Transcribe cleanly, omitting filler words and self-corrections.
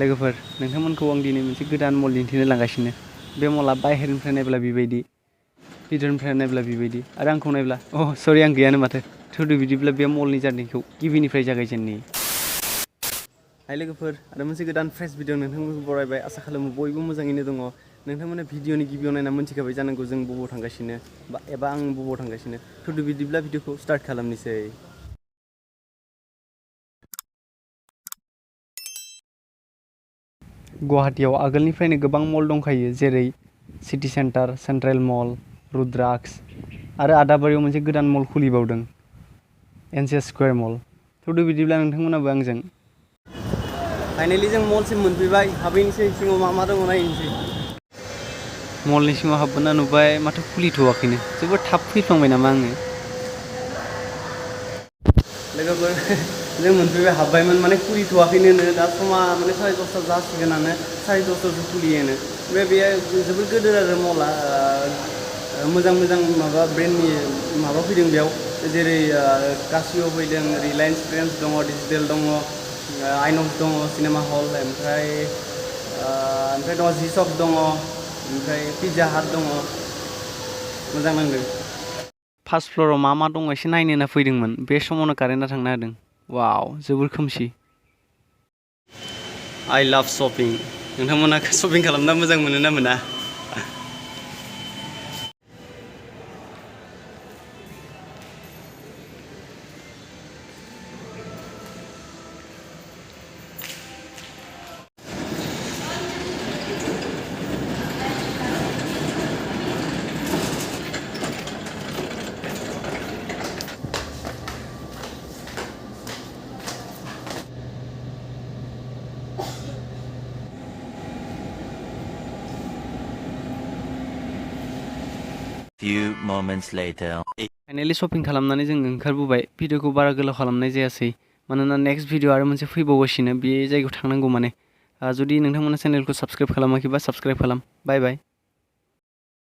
लोगोफोर नोंथांमोनखौ आं दिनै मोनसे गोदान मल दिन्थिनो लांगासिनो। बे मला बाहेरनिफ्राय नायब्ला बेबायदि, भितरनिफ्राय नायब्ला बेबायदि, आरो आंखौ नायब्ला सरि आं गैयानो माथो। थुदो बिदिब्ला बे मलनि जार्निखौ गिबिनिफ्राय जागायजेननि। हाय लोगोफोर, आरो मोनसे गोदान फ्रेश भिडिअ नोंथांमोनखौ बरायबाय। आसा खालामो बयबो मोजाङैनो दङ। नोंथांमोना भिडिअनि गिबियाव नायना मोनथिखाबाय जानांगौ जों बबाव थांगासिनो एबा आं बबाव थांगासिनो। थुदो बिदिब्ला भिडिअखौ स्टार्ट खालामनोसै। गुवाहाटीआव आगोलनिफ्रायनो गोबां मल दंखायो, जेरै सिटी सेन्टार, सेन्ट्रेल मल, रुद्राक्स, आरो आदाबारियाव मोनसे गोदान मल खुलिबावदों, एनसिएस स्कुवेर मल। थुदो बिदिब्ला नोंथांमोनाबो आंजों। फाइनालि जों मलसिम मोनफैबाय। हाबहैनोसै, सिङाव मा मा दङ नायनोसै। मलनि सिङाव हाबबोना नुबाय माथो खुलिथ'वाखैनो। जोबोद थाब फैफ्लांबाय नामा आङो। लोगोफोर जों मोनफैबाय, हाबबायमोन माने खुलिथ'वाखैनो। दा समा माने 10:30 जासिगोनानो, 10:30 खुलियोनो। ओमफ्राय बेयो जोबोद गिदिर आरो मला। मोजां मोजां माबा ब्रेन्डनि माबा फैदों बेयाव, जेरै कासिय' फैदों, रिलायन्स ट्रेन्ड्स दङ, डिजिटेल दङ, आइनक्स दङ, सिनेमा हल, ओमफ्राय दङ जि सक दङ, ओमफ्राय पिज्जा हाट दङ। मोजां नांदों। फार्स्ट फ्ल'राव मा मा दङ एसे नायनो होनना फैदोंमोन। बे समावनो कारेन्टआ थांना होदों। वाव, जोबोर खोमसि। आइ लाभ शपिं। नोंथांमोना शपिं खालामना मोजां मोनो ना मोना? Few moments later. Finally shopping खालामनानै जों ओंखारबोबाय। भिडिअखौ बारा गोलाव खालामनाय जायासै, मानोना नेक्स्ट भिडिअ आरो मोनसे फैबावगासिनो। बे जायगायाव थांनांगौ माने। जुदि नोंथांमोना चेनेलखौ साबस्क्राइब खालामाखैबा साबस्क्राइब खालाम। बाय बाय।